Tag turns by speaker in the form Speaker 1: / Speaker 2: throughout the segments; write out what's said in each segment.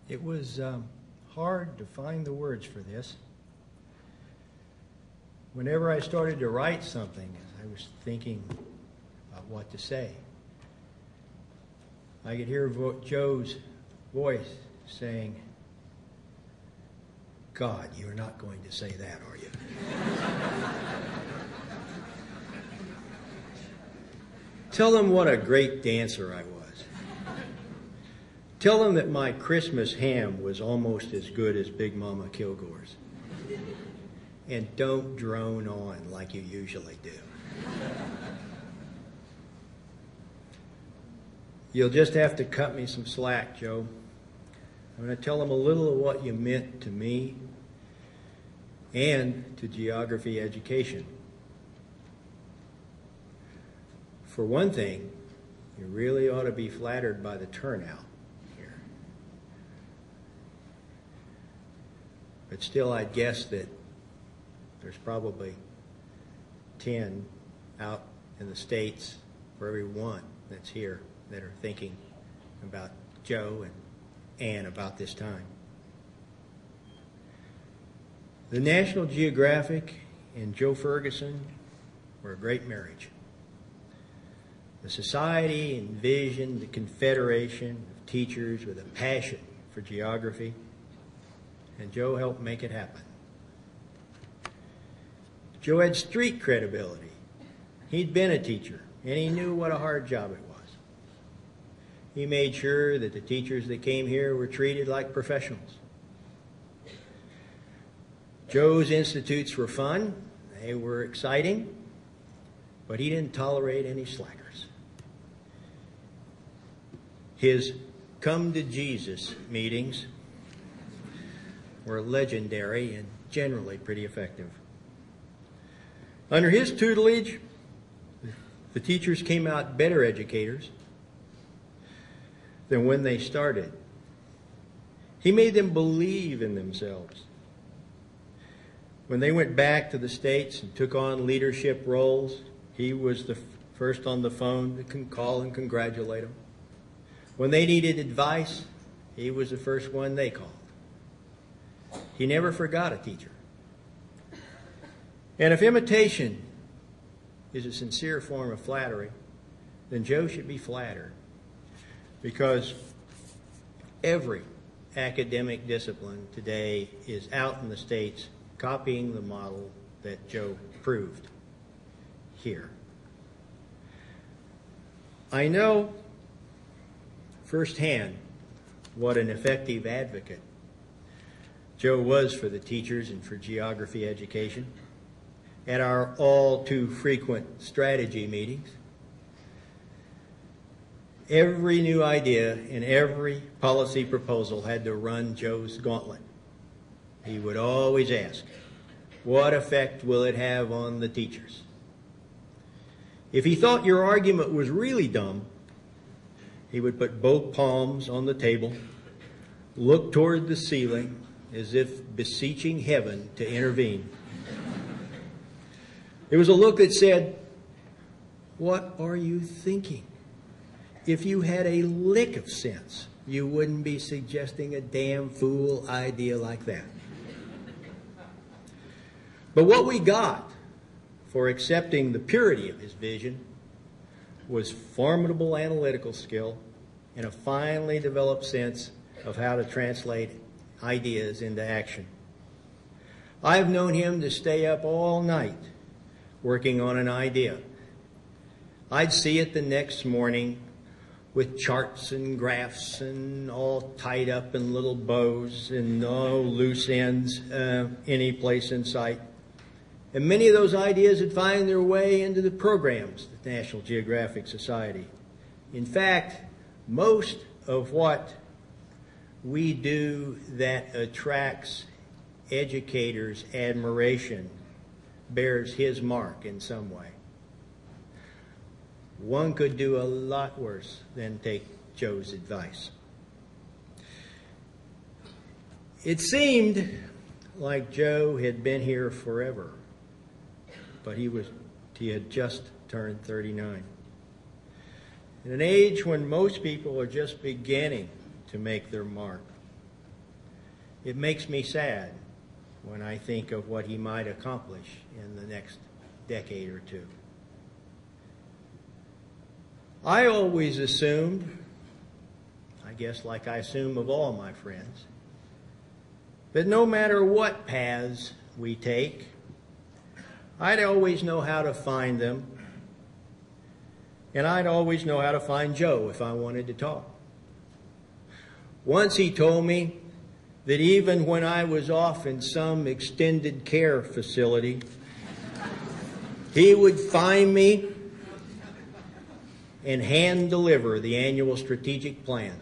Speaker 1: It was hard to find the words for this. Whenever I started to write something, I was thinking about what to say. I could hear Joe's voice saying, "God, you're not going to say that, are you?" Tell them what a great dancer I was. Tell them that my Christmas ham was almost as good as Big Mama Kilgore's. And don't drone on like you usually do. You'll just have to cut me some slack, Joe. I'm going to tell them a little of what you meant to me and to geography education. For one thing, you really ought to be flattered by the turnout here. But still, I'd guess that there's probably 10 out in the States for every one that's here that are thinking about Joe and Ann about this time. The National Geographic and Joe Ferguson were a great marriage. The society envisioned the confederation of teachers with a passion for geography, and Joe helped make it happen. Joe had street credibility. He'd been a teacher, and he knew what a hard job it was. He made sure that the teachers that came here were treated like professionals. Joe's institutes were fun. They were exciting, but he didn't tolerate any slackers. His Come to Jesus meetings were legendary and generally pretty effective. Under his tutelage, the teachers came out better educators than when they started. He made them believe in themselves. When they went back to the States and took on leadership roles, he was the first on the phone to call and congratulate them. When they needed advice, he was the first one they called. He never forgot a teacher. And if imitation is a sincere form of flattery, then Joe should be flattered, because every academic discipline today is out in the States copying the model that Joe proved here. I know firsthand what an effective advocate Joe was for the teachers and for geography education. At our all too frequent strategy meetings, every new idea and every policy proposal had to run Joe's gauntlet. He would always ask, what effect will it have on the teachers? If he thought your argument was really dumb, he would put both palms on the table, look toward the ceiling as if beseeching heaven to intervene. It was a look that said, what are you thinking? If you had a lick of sense, you wouldn't be suggesting a damn fool idea like that. But what we got for accepting the purity of his vision was formidable analytical skill and a finely developed sense of how to translate ideas into action. I've known him to stay up all night working on an idea. I'd see it the next morning with charts and graphs and all tied up in little bows and no loose ends any place in sight. And many of those ideas would find their way into the programs of the National Geographic Society. In fact, most of what we do that attracts educators' admiration bears his mark in some way. One could do a lot worse than take Joe's advice. It seemed like Joe had been here forever, but he had just turned 39. In an age when most people are just beginning to make their mark, It makes me sad when I think of what he might accomplish in the next decade or two. I always assumed, I guess like I assume of all my friends, that no matter what paths we take, I'd always know how to find them, and I'd always know how to find Joe if I wanted to talk. Once he told me that even when I was off in some extended care facility, he would find me and hand deliver the annual strategic plan.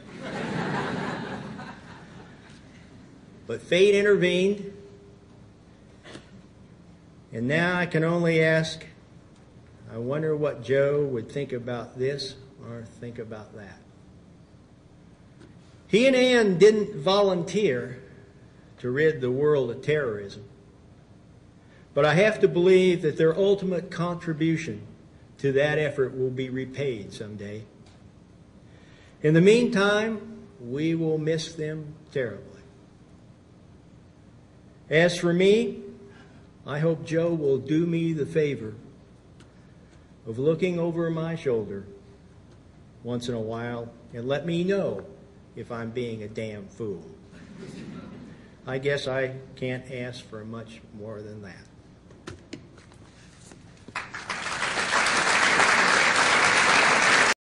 Speaker 1: But fate intervened, and now I can only ask, I wonder what Joe would think about this or think about that. He and Ann didn't volunteer to rid the world of terrorism, but I have to believe that their ultimate contribution to that effort will be repaid someday. In the meantime, we will miss them terribly. As for me, I hope Joe will do me the favor of looking over my shoulder once in a while and let me know if I'm being a damn fool. I guess I can't ask for much more than that.